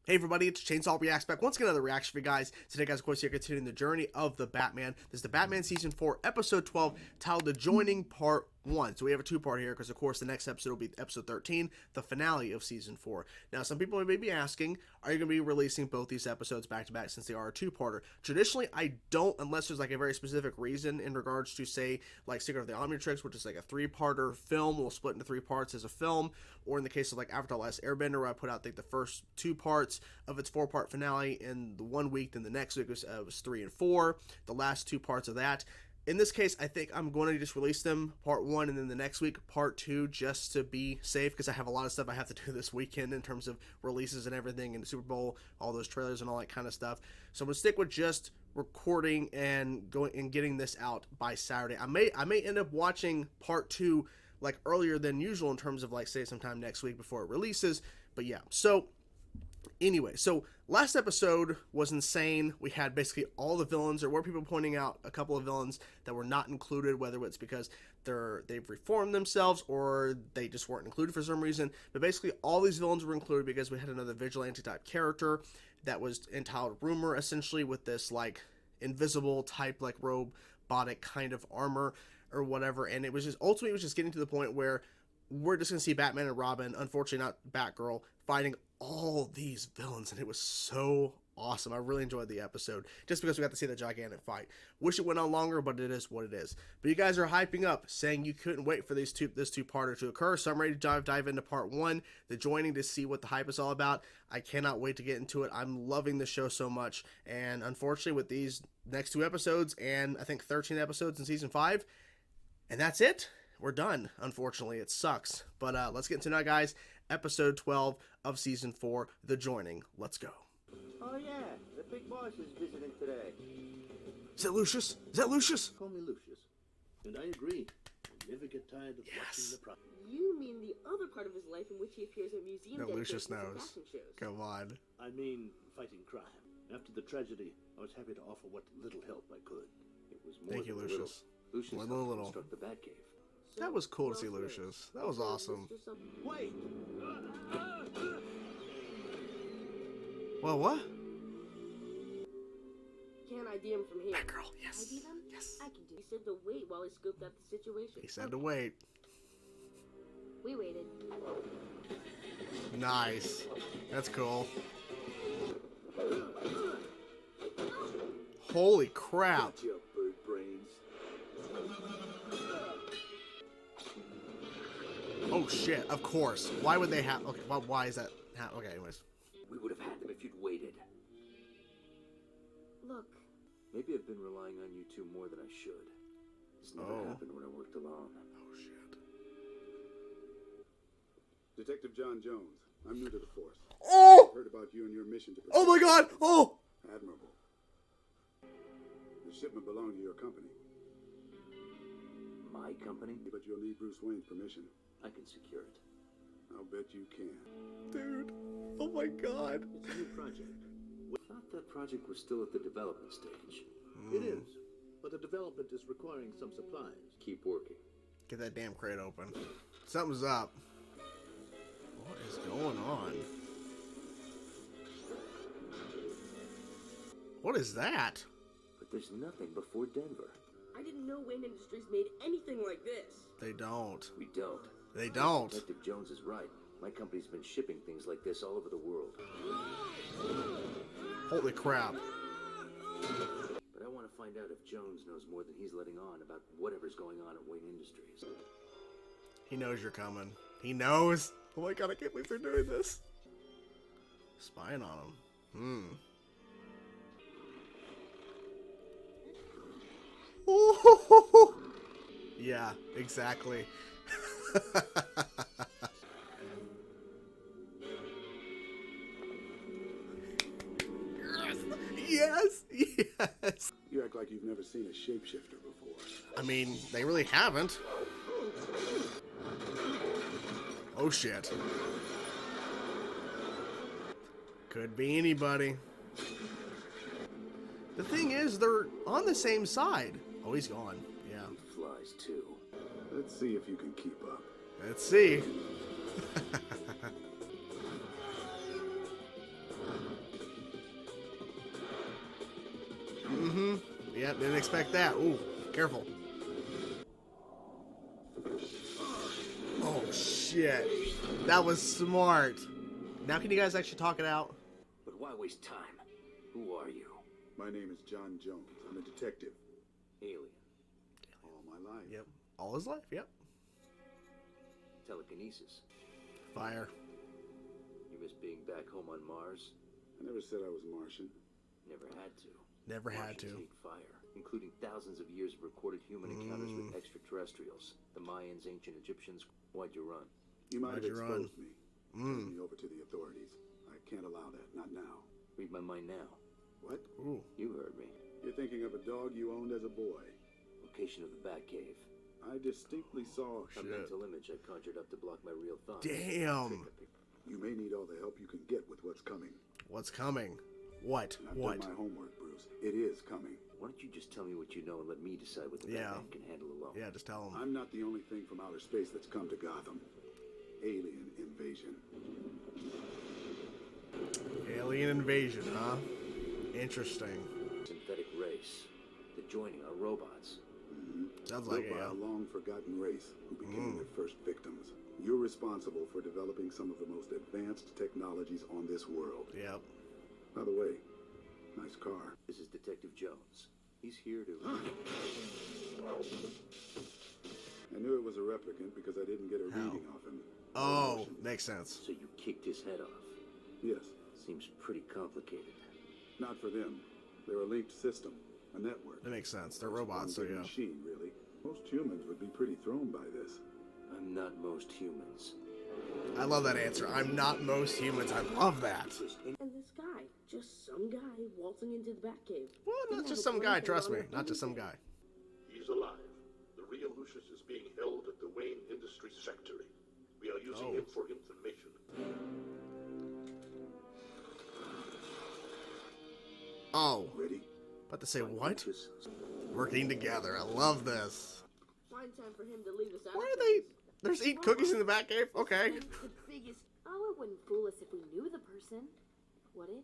Hey everybody, it's Chainsaw Reacts back. Once again, another reaction for you guys. Today, guys, of course, you're continuing the journey of the Batman. This is the Batman Season 4, Episode 12, titled The Joining Part 1. So we have a two-part here, because, of course, the next episode will be Episode 13, the finale of Season 4. Now, some people may be asking, are you going to be releasing both these episodes back-to-back since they are a two-parter? Traditionally, I don't, unless there's, like, a very specific reason in regards to, say, like, Secret of the Omnitrix, which is, like, a three-parter film. We'll split into three parts as a film. Or in the case of, like, Avatar: The Last Airbender, where I put out, like, the first two parts of its four-part finale in the 1 week, then the next week was 3 and 4, the last two parts of that. In this case, I think I'm going to just release them part 1 and then the next week part 2, just to be safe, because I have a lot of stuff I have to do this weekend in terms of releases and everything, and the Super Bowl, all those trailers and all that kind of stuff. So I'm going to stick with just recording and going and getting this out by Saturday. I may end up watching part 2 like earlier than usual in terms of, like, say sometime next week before it releases. But yeah, so anyway, so last episode was insane. We had basically all the villains. There were people pointing out a couple of villains that were not included, whether it's because they've reformed themselves or they just weren't included for some reason. But basically all these villains were included because we had another vigilante type character that was entitled Rumor, essentially, with this, like, invisible type, like, robotic kind of armor or whatever. And it was just, ultimately, it was just getting to the point where we're just going to see Batman and Robin, unfortunately not Batgirl, fighting all these villains, and it was so awesome. I really enjoyed the episode, just because we got to see the gigantic fight. Wish it went on longer, but it is what it is. But you guys are hyping up, saying you couldn't wait for this two-parter to occur, so I'm ready to dive into part 1, the joining, to see what the hype is all about. I cannot wait to get into it. I'm loving the show so much, and unfortunately with these next 2 episodes, and I think 13 episodes in Season 5, and that's it. We're done. Unfortunately, it sucks. But let's get into it now, guys. Episode 12 of Season 4, The Joining. Let's go. Oh yeah, the big boss is visiting today. Is that Lucius? Is that Lucius? Call me Lucius. And I agree. I never get tired of watching the process. You mean the other part of his life in which he appears at museum No, Lucius dedications and knows. fashion shows. Come on. I mean, fighting crime. After the tragedy, I was happy to offer what little help I could. It was more Thank you, than Lucius. Lucius Little, helped little. construct the Batcave. That was cool to see Lucius. That was awesome. Wait! Well, what? Can't ID him from here. Batgirl, yes. ID them? Yes. I can do. He said to wait while he scooped out the situation. He said to wait. We waited. Nice. That's cool. Holy crap. Got your bird brains. Oh shit, of course. Why would they have... Okay, why is that... Okay, anyways. We would have had them if you'd waited. Look, Maybe I've been relying on you two more than I should. This never happened when I worked alone. Oh shit. Detective John Jones. I'm new to the force. Oh! Heard about you and your mission to Oh my god! Oh! Admirable. The shipment belonged to your company, My company? but you'll need Bruce Wayne's permission. I can secure it. I'll bet you can. Dude. Oh my god. It's a new project. I thought that project was still at the development stage. It is, but the development is requiring some supplies. Keep working. Get that damn crate open. Something's up. What is going on? What is that? But there's nothing before Denver. I didn't know Wayne Industries made anything like this. They don't. We don't. They don't. Detective Jones is right. My company's been shipping things like this all over the world. Holy crap. But I want to find out if Jones knows more than he's letting on about whatever's going on at Wayne Industries. He knows you're coming. He knows. Oh my god, I can't believe they're doing this. Spying on him. Oh, yeah, exactly. Yes, yes. You act like you've never seen a shapeshifter before. I mean, they really haven't. Oh shit. Could be anybody. The thing is, they're on the same side. Oh, he's gone. Yeah. He flies too. Let's see if you can keep up. Let's see. Yeah, didn't expect that. Ooh, careful. Oh, shit. That was smart. Now can you guys actually talk it out? But why waste time? Who are you? My name is John Jones. I'm a detective. Alien. All my life. Yep. All his life, yep. Telekinesis. Fire. You miss being back home on Mars? I never said I was Martian. Never had to. Never had Martians to. hate fire, including thousands of years of recorded human encounters with extraterrestrials. The Mayans, ancient Egyptians. Why'd you run? You might Why'd have you run? exposed me. Turned me over to the authorities. I can't allow that. Not now. Read my mind now. What? Ooh. You heard me. You're thinking of a dog you owned as a boy. Location of the Batcave. I distinctly saw. A mental image I conjured up to block my real thoughts. Damn. You may need all the help you can get with what's coming. What's coming? What? I've What? done my homework, Bruce. It is coming. Why don't you just tell me what you know and let me decide what the Batman can handle alone? Yeah, just tell him. I'm not the only thing from outer space that's come to Gotham. Alien invasion. Alien invasion, huh? Interesting. Synthetic race. The joining are robots. Sounds like it, Built by yeah. a long-forgotten race who became their first victims. You're responsible for developing some of the most advanced technologies on this world. Yep. By the way, nice car. This is Detective Jones. He's here to... I knew it was a replicant because I didn't get a reading off him. Oh, makes sense. So you kicked his head off. Yes. Seems pretty complicated. Not for them. They're a linked system, a network. That makes sense. They're One robots, so big yeah. machine, really. Most humans would be pretty thrown by this. I'm not most humans. I love that answer. I'm not most humans. I love that. And this guy, just some guy waltzing into the Batcave. Well, not Didn't just have a some guy, blindfold trust on me. or Not just some anything. guy. He's alive. The real Lucius is being held at the Wayne Industries factory. We are using him for information. Oh, Ready? about to say what? Working together. I love this. Find time for him to leave us out. Why of are they? things. There's eating cookies in the Batcave? Okay. He's the biggest. Oh, it wouldn't fool us if we knew the person, would it?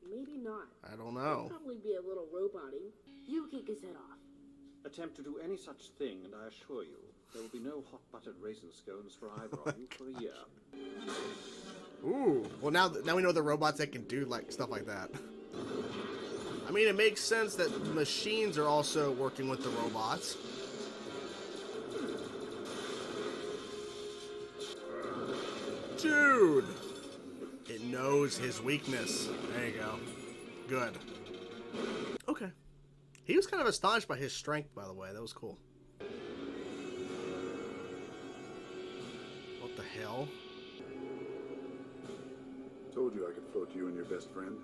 Maybe not. I don't He'd know. probably be a little robot-y. You kick his head off. Attempt to do any such thing, and I assure you, there will be no hot-buttered raisin scones for either of you for a year. Ooh. Well, now we know the robots that can do like stuff like that. I mean, it makes sense that machines are also working with the robots. Dude! It knows his weakness. There you go. Good. Okay. He was kind of astonished by his strength, by the way. That was cool. What the hell? Told you I could float you and your best friend.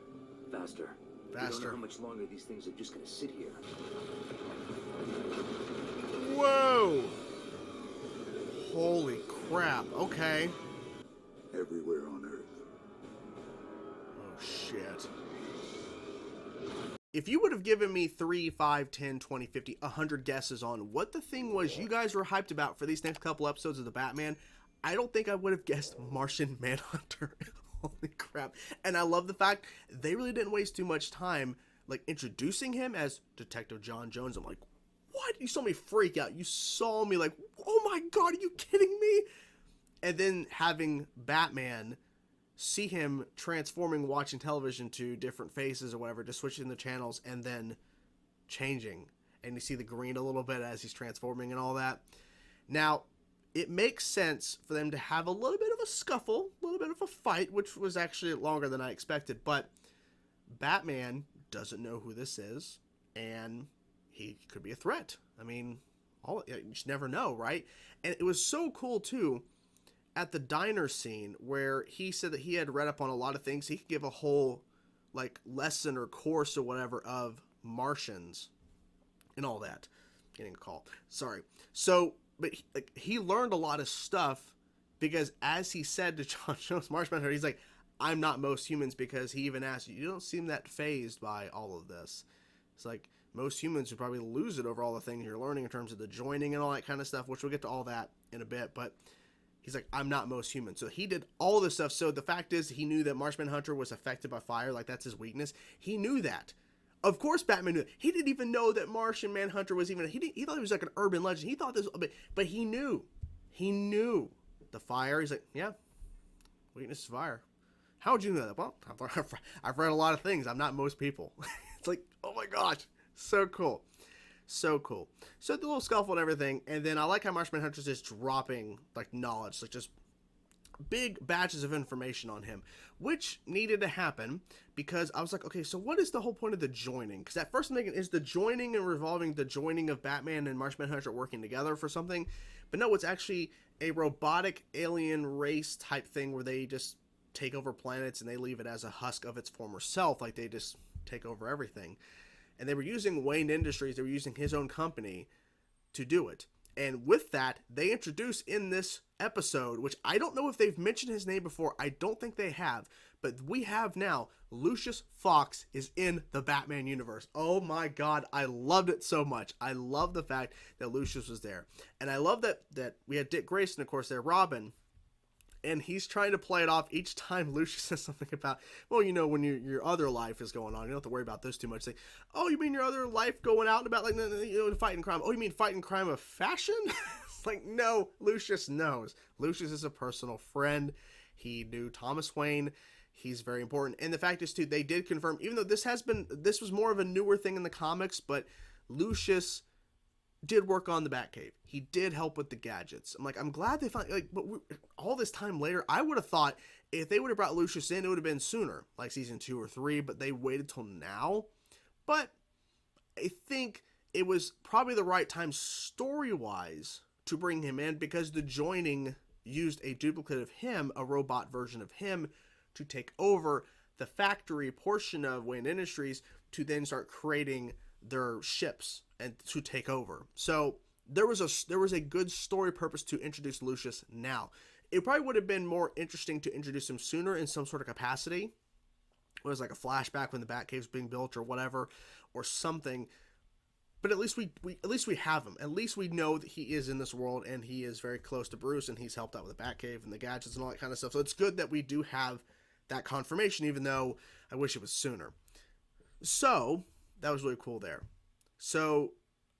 Faster. We don't Faster. know how much longer these things are just gonna sit here. Whoa! Holy crap. Okay. Everywhere on Earth. Oh, shit. If you would have given me 3, 5, 10, 20, 50, 100 guesses on what the thing was you guys were hyped about for these next couple episodes of The Batman, I don't think I would have guessed Martian Manhunter. Holy crap. And I love the fact they really didn't waste too much time like introducing him as Detective John Jones. I'm like, what? You saw me freak out. You saw me like, oh my God, are you kidding me? And then having Batman see him transforming, watching television to different faces or whatever, just switching the channels and then changing. And you see the green a little bit as he's transforming and all that. Now, it makes sense for them to have a little bit of a scuffle, a little bit of a fight, which was actually longer than I expected. But Batman doesn't know who this is, and he could be a threat. I mean, you just never know, right? And it was so cool, too, at the diner scene where he said that he had read up on a lot of things. He could give a whole, like, lesson or course or whatever of Martians and all that. Getting a call. Sorry. So, but he learned a lot of stuff because as he said to John Jones, Martian Manhunter, he's like, I'm not most humans, because he even asked, you don't seem that fazed by all of this. It's like, most humans would probably lose it over all the things you're learning in terms of the joining and all that kind of stuff, which we'll get to all that in a bit, but he's like, I'm not most human. So he did all this stuff. So the fact is, he knew that Martian Manhunter was affected by fire. Like, that's his weakness. He knew that. Of course, Batman knew. He didn't even know that Martian Manhunter was even. He thought he was like an urban legend. He thought this, but he knew. He knew the fire. He's like, yeah, weakness is fire. How would you know that? Well, I've read a lot of things. I'm not most people. It's like, oh my gosh, so cool, so cool. So the little scuffle and everything, and then I like how Martian Manhunter's just dropping like knowledge, like just big batches of information on him, which needed to happen because I was like, okay, so what is the whole point of the joining? Because at first I'm thinking, is the joining and revolving the joining of Batman and Martian Manhunter working together for something? But no, it's actually a robotic alien race type thing where they just take over planets and they leave it as a husk of its former self, like they just take over everything. And they were using Wayne Industries, they were using his own company to do it. And with that, they introduce in this episode, which I don't know if they've mentioned his name before, I don't think they have, but we have now, Lucius Fox is in the Batman universe. Oh my god, I loved it so much. I love the fact that Lucius was there. And I love that we had Dick Grayson, of course, there, Robin, and he's trying to play it off each time Lucius says something about, well, you know, when your other life is going on, you don't have to worry about this too much. Say, oh, you mean your other life going out and about, like, you know, fighting crime? Oh, you mean fighting crime of fashion? It's like, no, Lucius knows. Lucius is a personal friend. He knew Thomas Wayne. He's very important. And the fact is, too, they did confirm, even though this was more of a newer thing in the comics, but Lucius did work on the Batcave. He did help with the gadgets. I'm like, I'm glad they found, like, but all this time later, I would have thought if they would have brought Lucius in, it would have been sooner, like season 2 or 3, but they waited till now. But I think it was probably the right time story-wise to bring him in because the joining used a duplicate of him, a robot version of him, to take over the factory portion of Wayne Industries to then start creating their ships and to take over. So there was a good story purpose to introduce Lucius now. It probably would have been more interesting to introduce him sooner in some sort of capacity. It was like a flashback when the Batcave was being built or whatever, or something. But at least we have him. At least we know that he is in this world and he is very close to Bruce and he's helped out with the Batcave and the gadgets and all that kind of stuff. So it's good that we do have that confirmation, even though I wish it was sooner. So that was really cool there. So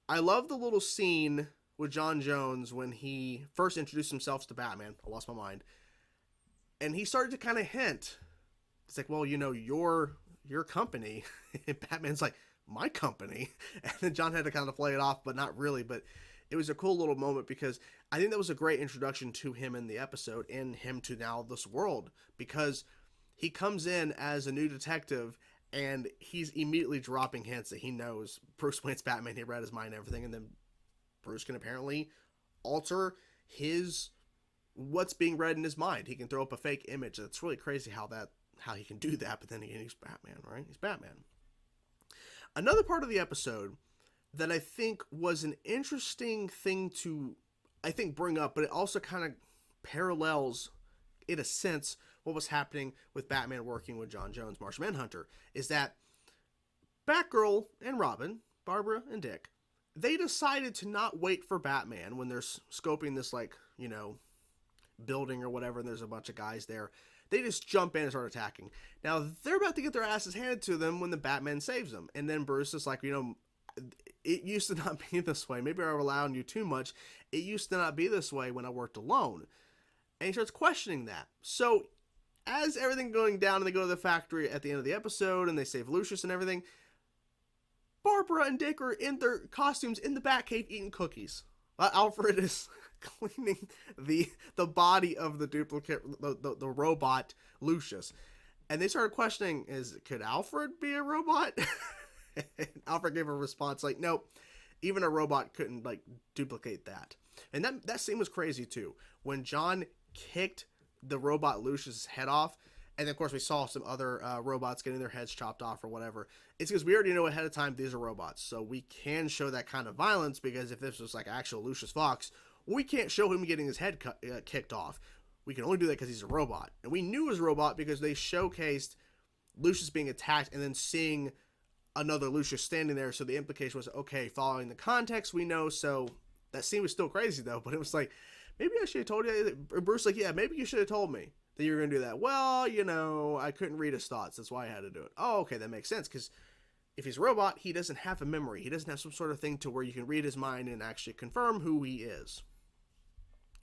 I love the little scene with John Jones when he first introduced himself to Batman. I lost my mind. And he started to kind of hint. It's like, well, you know, your company. And Batman's like, my company? And then John had to kind of play it off, but not really. But it was a cool little moment because I think that was a great introduction to him in the episode and him to now this world, because he comes in as a new detective and he's immediately dropping hints that he knows Bruce Wayne's Batman. He read his mind and everything. And then Bruce can apparently alter what's being read in his mind. He can throw up a fake image. That's really crazy how he can do that. But then again, he's Batman, right? He's Batman. Another part of the episode that I think was an interesting thing to, I think, bring up, but it also kind of parallels, in a sense, what was happening with Batman working with John Jones, Martian Manhunter, is that Batgirl and Robin, Barbara and Dick, they decided to not wait for Batman when they're scoping this, like, you know, building or whatever, and there's a bunch of guys there. They just jump in and start attacking. Now, they're about to get their asses handed to them when the Batman saves them. And then Bruce is like, you know, it used to not be this way. Maybe I rely on you too much. It used to not be this way when I worked alone. And he starts questioning that. So, as everything going down and they go to the factory at the end of the episode and they save Lucius and everything, Barbara and Dick are in their costumes in the Batcave eating cookies. Alfred is cleaning the body of the duplicate, the robot Lucius. And they started questioning, could Alfred be a robot? And Alfred gave a response like, nope, even a robot couldn't, like, duplicate that. And that scene was crazy too. When John kicked the robot Lucius' head off, and then of course we saw some other robots getting their heads chopped off or whatever. It's because we already know ahead of time these are robots, so we can show that kind of violence, because if this was like actual Lucius Fox, we can't show him getting his head kicked off. We can only do that because he's a robot. And we knew it was a robot because they showcased Lucius being attacked and then seeing another Lucius standing there, so the implication was, okay, following the context, we know. So that scene was still crazy though, but it was like, maybe I should have told you. Bruce like, yeah, maybe you should have told me that you were going to do that. Well, you know, I couldn't read his thoughts. That's why I had to do it. Oh, okay, that makes sense, because if he's a robot, he doesn't have a memory. He doesn't have some sort of thing to where you can read his mind and actually confirm who he is.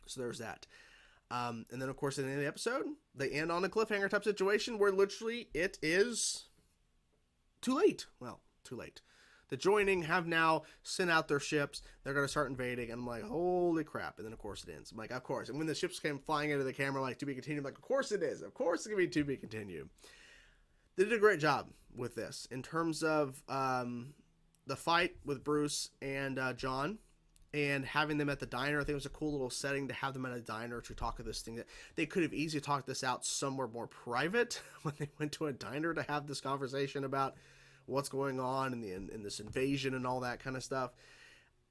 So there's that. And then, of course, at the end of the episode, they end on a cliffhanger type situation where literally it is too late. Well, too late. The Joining have now sent out their ships. They're going to start invading. And I'm like, holy crap. And then, of course, it ends. I'm like, of course. And when the ships came flying into the camera, like, to be continued, I'm like, of course it is. Of course it's going to be to be continued. They did a great job with this in terms of the fight with Bruce and John. And having them at the diner, I think it was a cool little setting to have them at a diner to talk of this thing that they could have easily talked this out somewhere more private when they went to a diner to have this conversation about what's going on in this invasion and all that kind of stuff.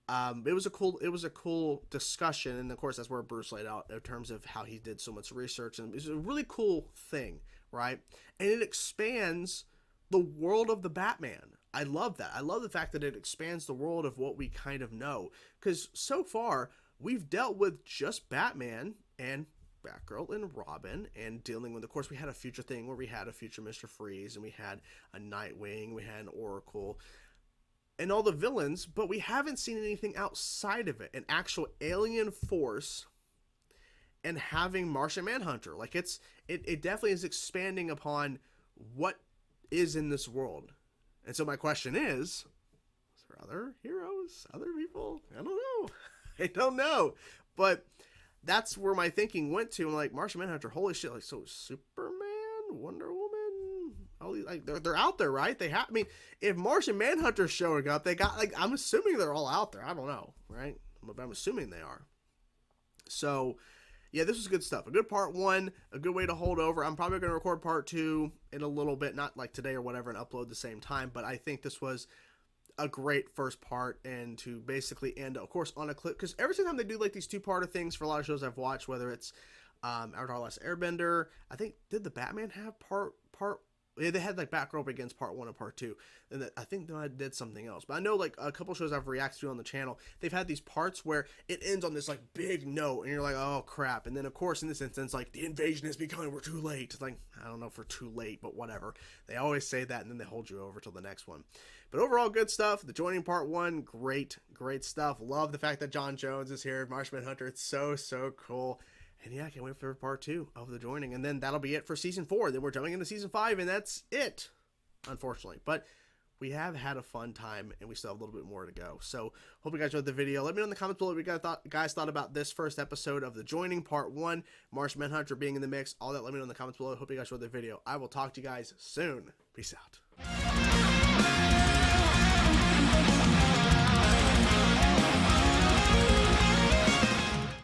It was a cool discussion, and of course that's where Bruce laid out in terms of how he did so much research, and it was a really cool thing, right? And it expands the world of the Batman. I love that. I love the fact that it expands the world of what we kind of know. Because so far, we've dealt with just Batman and Batgirl and Robin and dealing with, of course, we had a future thing where we had a future Mr. Freeze and we had a Nightwing, we had an Oracle and all the villains, but we haven't seen anything outside of it. An actual alien force and having Martian Manhunter. Like it definitely is expanding upon what is in this world. And so my question is there other heroes, other people? I don't know. I don't know. But that's where my thinking went to. I'm like, Martian Manhunter, holy shit. Like, so Superman, Wonder Woman, all these, like, they're out there, right? They have, I mean, if Martian Manhunter's showing up, they got, like, I'm assuming they're all out there. I don't know, right? But I'm assuming they are. So, yeah, this was good stuff. A good part one, a good way to hold over. I'm probably going to record part two in a little bit, not like today or whatever, and upload the same time. But I think this was a great first part, and to basically end, of course, on a clip. Because every time they do like these two-parter things for a lot of shows I've watched, whether it's Avatar: Last Airbender, I think, did the Batman have part? Yeah, they had like Batgirl Begins part 1 and part 2, and I think they did something else. But I know like a couple shows I've reacted to on the channel, they've had these parts where it ends on this like big note, and you're like, oh crap. And then of course in this instance, like, the invasion has begun, we're too late. Like, I don't know if we're too late, but whatever. They always say that, and then they hold you over till the next one. But overall, good stuff. The Joining part 1, great stuff. Love the fact that John Jones is here, Martian Manhunter. It's so cool. And yeah, I can't wait for part 2 of The Joining. And then that'll be it for season 4. Then we're jumping into season 5, and that's it, unfortunately. But we have had a fun time, and we still have a little bit more to go. So hope you guys enjoyed the video. Let me know in the comments below what you guys thought about this first episode of The Joining part 1. Martian Manhunter being in the mix. All that, let me know in the comments below. Hope you guys enjoyed the video. I will talk to you guys soon. Peace out.